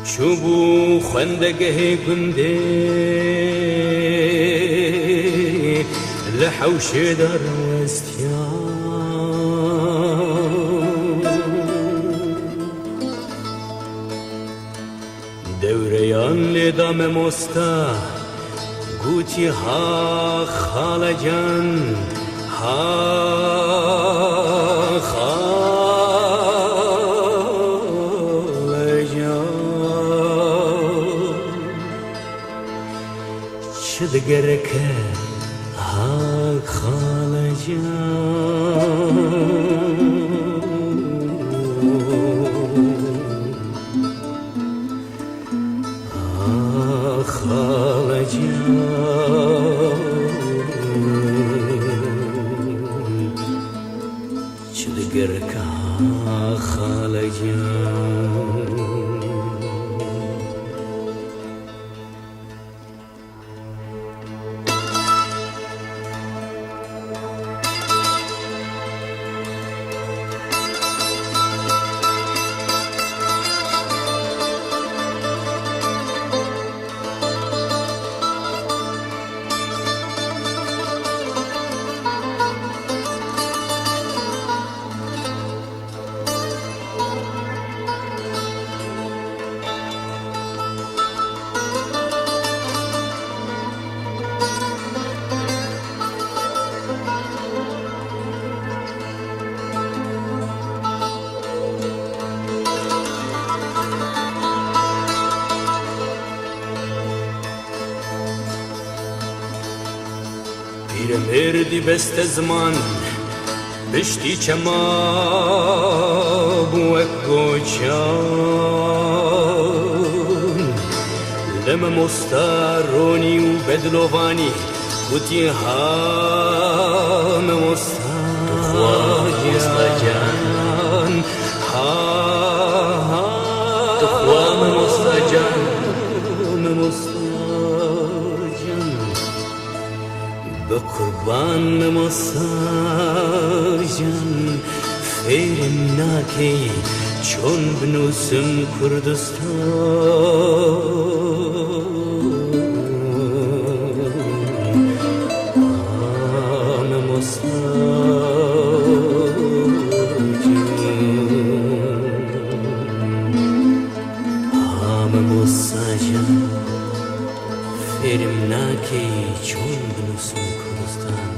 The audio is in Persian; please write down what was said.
چوبو خندقه گنده لحوش در وستیان دوریان لدام مستا گوتی ها خاله جان ها خاله جان چه دگر که ها خاله جان خاله جان چه دگر که خاله جان پیرمردی بست زمان بشتی چما بوک گوچان لم مستارونی و بدلوانی بوتی ها مستجان ها تخوام مستجان بقربان مساجن فیرم ناکی چون بنوسم کردستان آم مساجن فیرم ناکی چون بنوسم کردستان